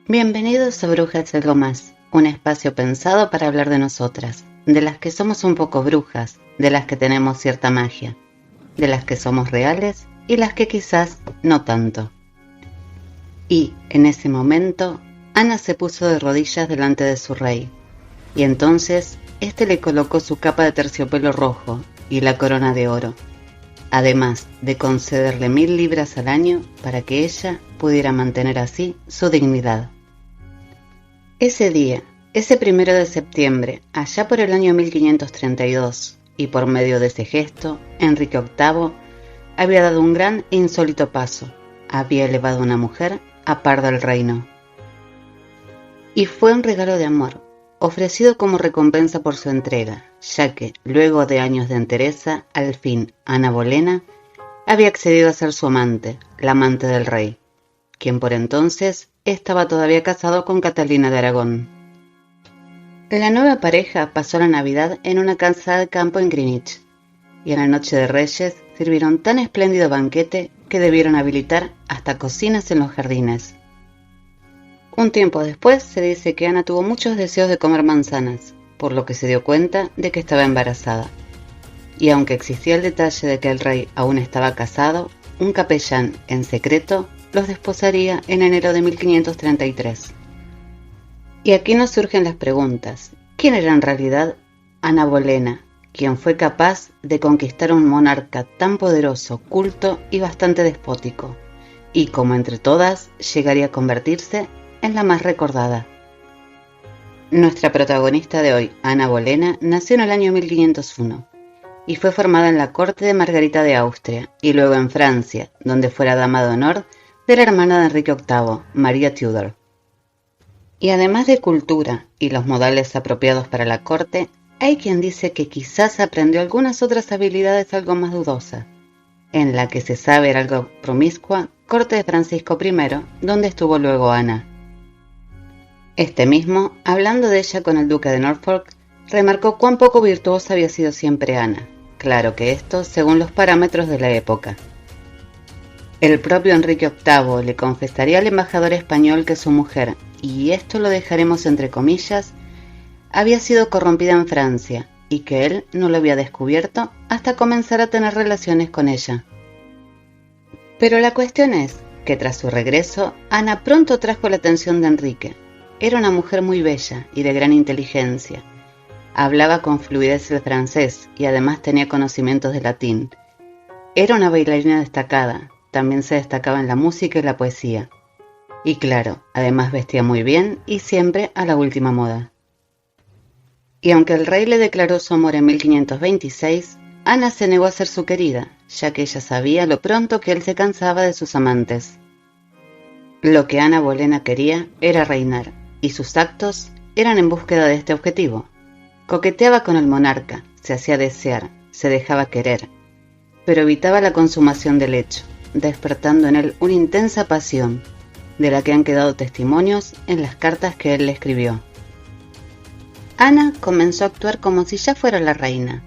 Bienvenidos a Brujas y algo más, un espacio pensado para hablar de nosotras, de las que somos un poco brujas, de las que tenemos cierta magia, de las que somos reales y las que quizás no tanto. Y, en ese momento, Ana se puso de rodillas delante de su rey, y entonces éste le colocó su capa de terciopelo rojo y la corona de oro, además de concederle 1000 libras al año para que ella pudiera mantener así su dignidad. Ese día, ese 1 de septiembre, allá por el año 1532, y por medio de ese gesto, Enrique VIII había dado un gran e insólito paso, había elevado a una mujer a par del reino. Y fue un regalo de amor, ofrecido como recompensa por su entrega, ya que, luego de años de entereza, al fin Ana Bolena había accedido a ser su amante, la amante del rey, quien por entonces estaba todavía casado con Catalina de Aragón. La nueva pareja pasó la Navidad en una casa de campo en Greenwich, y en la noche de Reyes sirvieron tan espléndido banquete que debieron habilitar hasta cocinas en los jardines. Un tiempo después se dice que Ana tuvo muchos deseos de comer manzanas, por lo que se dio cuenta de que estaba embarazada. Y aunque existía el detalle de que el rey aún estaba casado, un capellán, en secreto, los desposaría en enero de 1533. Y aquí nos surgen las preguntas. ¿Quién era en realidad Ana Bolena, quien fue capaz de conquistar a un monarca tan poderoso, culto y bastante despótico, y como entre todas llegaría a convertirse en la más recordada? Nuestra protagonista de hoy, Ana Bolena, nació en el año 1501 y fue formada en la corte de Margarita de Austria y luego en Francia, donde fuera dama de honor de la hermana de Enrique VIII, María Tudor. Y además de cultura y los modales apropiados para la corte, hay quien dice que quizás aprendió algunas otras habilidades algo más dudosas. En la que se sabe era algo promiscua, corte de Francisco I, donde estuvo luego Ana. Este mismo, hablando de ella con el duque de Norfolk, remarcó cuán poco virtuosa había sido siempre Ana. Claro que esto según los parámetros de la época. El propio Enrique VIII le confesaría al embajador español que su mujer, y esto lo dejaremos entre comillas, había sido corrompida en Francia y que él no lo había descubierto hasta comenzar a tener relaciones con ella. Pero la cuestión es que tras su regreso, Ana pronto trajo la atención de Enrique. Era una mujer muy bella y de gran inteligencia. Hablaba con fluidez el francés y además tenía conocimientos de latín. Era una bailarina destacada. También se destacaba en la música y la poesía. Y claro, además vestía muy bien y siempre a la última moda. Y aunque el rey le declaró su amor en 1526, Ana se negó a ser su querida, ya que ella sabía lo pronto que él se cansaba de sus amantes. Lo que Ana Bolena quería era reinar, y sus actos eran en búsqueda de este objetivo. Coqueteaba con el monarca, se hacía desear, se dejaba querer, pero evitaba la consumación del hecho, despertando en él una intensa pasión, de la que han quedado testimonios en las cartas que él le escribió. Ana comenzó a actuar como si ya fuera la reina.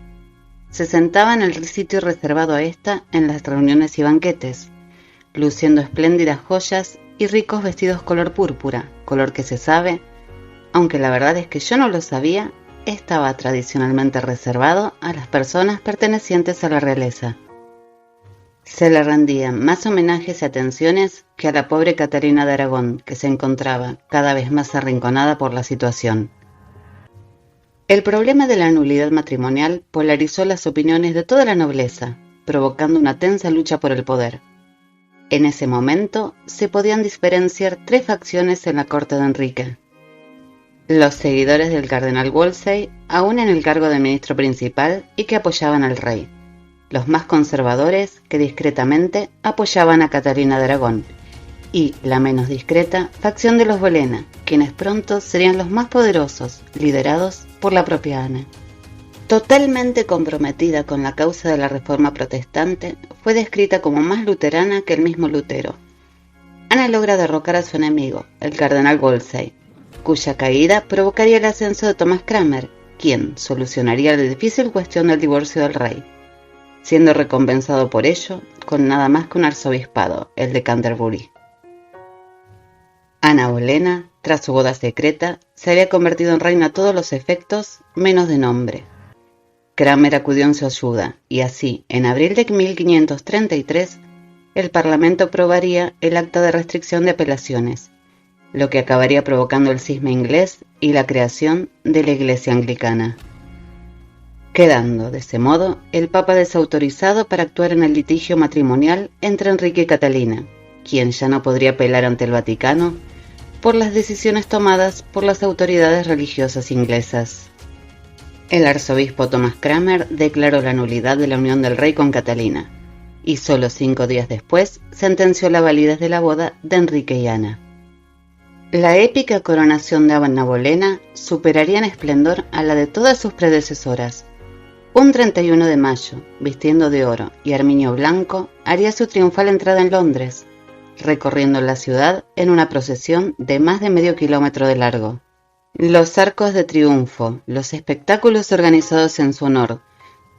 Se sentaba en el sitio reservado a esta en las reuniones y banquetes, luciendo espléndidas joyas y ricos vestidos color púrpura, color que se sabe, aunque la verdad es que yo no lo sabía, estaba tradicionalmente reservado a las personas pertenecientes a la realeza. Se le rendían más homenajes y atenciones que a la pobre Catalina de Aragón, que se encontraba cada vez más arrinconada por la situación. El problema de la nulidad matrimonial polarizó las opiniones de toda la nobleza, provocando una tensa lucha por el poder. En ese momento se podían diferenciar 3 facciones en la corte de Enrique. Los seguidores del cardenal Wolsey, aún en el cargo de ministro principal y que apoyaban al rey. Los más conservadores, que discretamente apoyaban a Catalina de Aragón, y la menos discreta facción de los Bolena, quienes pronto serían los más poderosos, liderados por la propia Ana. Totalmente comprometida con la causa de la reforma protestante, fue descrita como más luterana que el mismo Lutero. Ana logra derrocar a su enemigo, el cardenal Wolsey, cuya caída provocaría el ascenso de Thomas Cranmer, quien solucionaría la difícil cuestión del divorcio del rey, siendo recompensado por ello con nada más que un arzobispado, el de Canterbury. Ana Bolena, tras su boda secreta, se había convertido en reina a todos los efectos, menos de nombre. Cranmer acudió en su ayuda, y así, en abril de 1533, el Parlamento aprobaría el Acta de Restricción de Apelaciones, lo que acabaría provocando el cisma inglés y la creación de la Iglesia Anglicana, quedando, de ese modo, el Papa desautorizado para actuar en el litigio matrimonial entre Enrique y Catalina, quien ya no podría apelar ante el Vaticano por las decisiones tomadas por las autoridades religiosas inglesas. El arzobispo Thomas Cranmer declaró la nulidad de la unión del rey con Catalina, y solo 5 días después sentenció la validez de la boda de Enrique y Ana. La épica coronación de Ana Bolena superaría en esplendor a la de todas sus predecesoras. Un 31 de mayo, vistiendo de oro y armiño blanco, haría su triunfal entrada en Londres, recorriendo la ciudad en una procesión de más de medio kilómetro de largo. Los arcos de triunfo, los espectáculos organizados en su honor,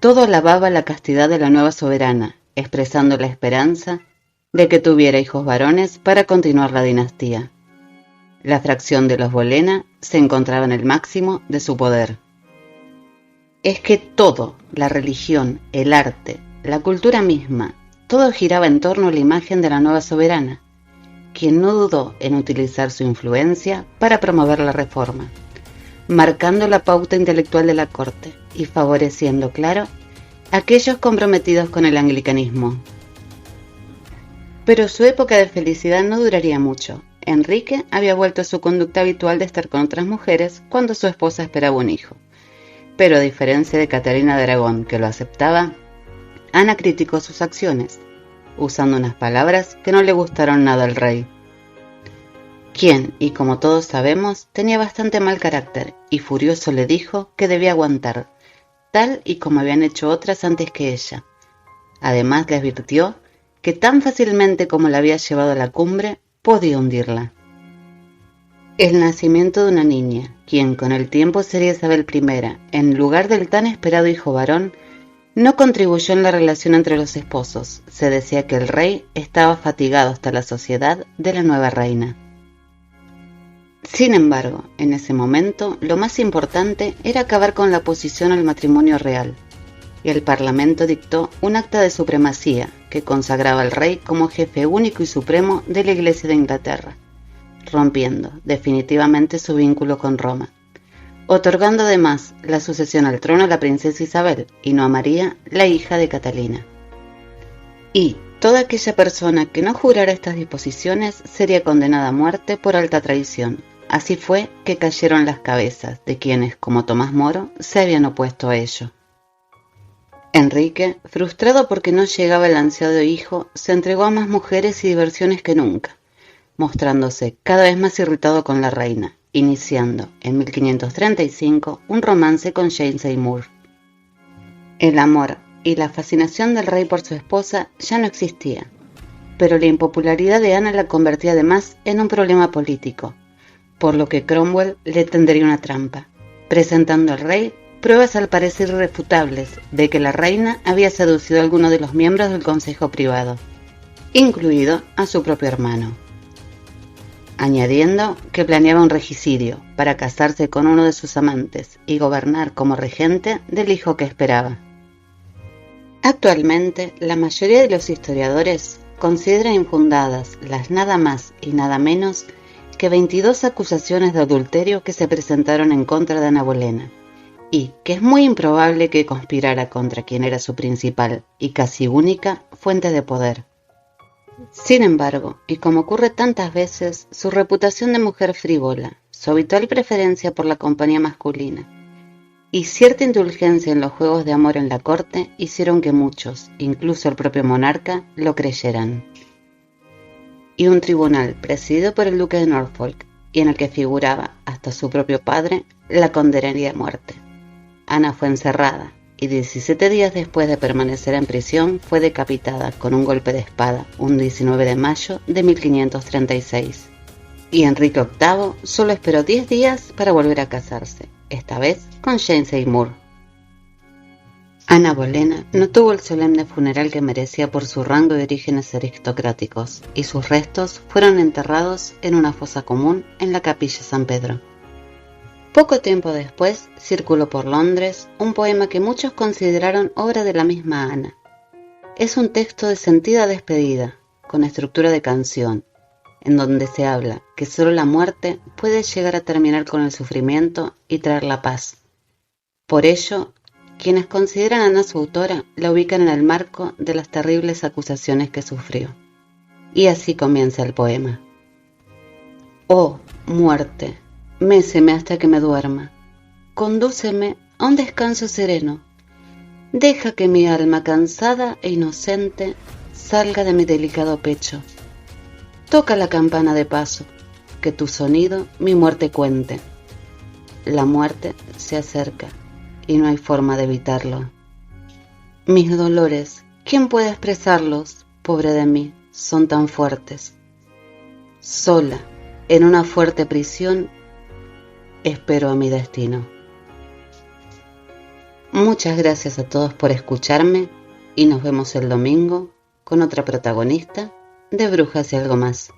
todo alababa la castidad de la nueva soberana, expresando la esperanza de que tuviera hijos varones para continuar la dinastía. La fracción de los Bolena se encontraba en el máximo de su poder. Es que todo, la religión, el arte, la cultura misma, todo giraba en torno a la imagen de la nueva soberana, quien no dudó en utilizar su influencia para promover la reforma, marcando la pauta intelectual de la corte y favoreciendo, claro, a aquellos comprometidos con el anglicanismo. Pero su época de felicidad no duraría mucho. Enrique había vuelto a su conducta habitual de estar con otras mujeres cuando su esposa esperaba un hijo. Pero a diferencia de Catalina de Aragón, que lo aceptaba, Ana criticó sus acciones, usando unas palabras que no le gustaron nada al rey, quien, y como todos sabemos, tenía bastante mal carácter, y furioso le dijo que debía aguantar, tal y como habían hecho otras antes que ella. Además le advirtió que tan fácilmente como la había llevado a la cumbre, podía hundirla. El nacimiento de una niña, quien con el tiempo sería Isabel I, en lugar del tan esperado hijo varón, no contribuyó en la relación entre los esposos. Se decía que el rey estaba fatigado hasta la sociedad de la nueva reina. Sin embargo, en ese momento, lo más importante era acabar con la oposición al matrimonio real, y el Parlamento dictó un acta de supremacía que consagraba al rey como jefe único y supremo de la Iglesia de Inglaterra, rompiendo definitivamente su vínculo con Roma, otorgando además la sucesión al trono a la princesa Isabel y no a María, la hija de Catalina. Y toda aquella persona que no jurara estas disposiciones sería condenada a muerte por alta traición. Así fue que cayeron las cabezas de quienes, como Tomás Moro, se habían opuesto a ello. Enrique, frustrado porque no llegaba el ansiado hijo, se entregó a más mujeres y diversiones que nunca, mostrándose cada vez más irritado con la reina, iniciando en 1535 un romance con Jane Seymour. El amor y la fascinación del rey por su esposa ya no existía, pero la impopularidad de Ana la convertía además en un problema político, por lo que Cromwell le tendería una trampa, presentando al rey pruebas al parecer irrefutables de que la reina había seducido a alguno de los miembros del consejo privado, incluido a su propio hermano, añadiendo que planeaba un regicidio para casarse con uno de sus amantes y gobernar como regente del hijo que esperaba. Actualmente, la mayoría de los historiadores consideran infundadas las nada más y nada menos que 22 acusaciones de adulterio que se presentaron en contra de Ana Bolena, y que es muy improbable que conspirara contra quien era su principal y casi única fuente de poder. Sin embargo, y como ocurre tantas veces, su reputación de mujer frívola, su habitual preferencia por la compañía masculina y cierta indulgencia en los juegos de amor en la corte hicieron que muchos, incluso el propio monarca, lo creyeran. Y un tribunal presidido por el duque de Norfolk, y en el que figuraba hasta su propio padre, la condenaría a muerte. Ana fue encerrada y 17 días después de permanecer en prisión fue decapitada con un golpe de espada un 19 de mayo de 1536. Y Enrique VIII solo esperó 10 días para volver a casarse, esta vez con Jane Seymour. Ana Bolena no tuvo el solemne funeral que merecía por su rango de orígenes aristocráticos, y sus restos fueron enterrados en una fosa común en la Capilla San Pedro. Poco tiempo después circuló por Londres un poema que muchos consideraron obra de la misma Ana. Es un texto de sentida despedida, con estructura de canción, en donde se habla que solo la muerte puede llegar a terminar con el sufrimiento y traer la paz. Por ello, quienes consideran a Ana su autora la ubican en el marco de las terribles acusaciones que sufrió. Y así comienza el poema. Oh, muerte, méceme hasta que me duerma, condúceme a un descanso sereno, deja que mi alma cansada e inocente salga de mi delicado pecho. Toca la campana de paso, que tu sonido mi muerte cuente. La muerte se acerca y no hay forma de evitarlo. Mis dolores, ¿quién puede expresarlos? Pobre de mí, son tan fuertes. Sola, en una fuerte prisión, espero a mi destino. Muchas gracias a todos por escucharme y nos vemos el domingo con otra protagonista de Brujas y algo más.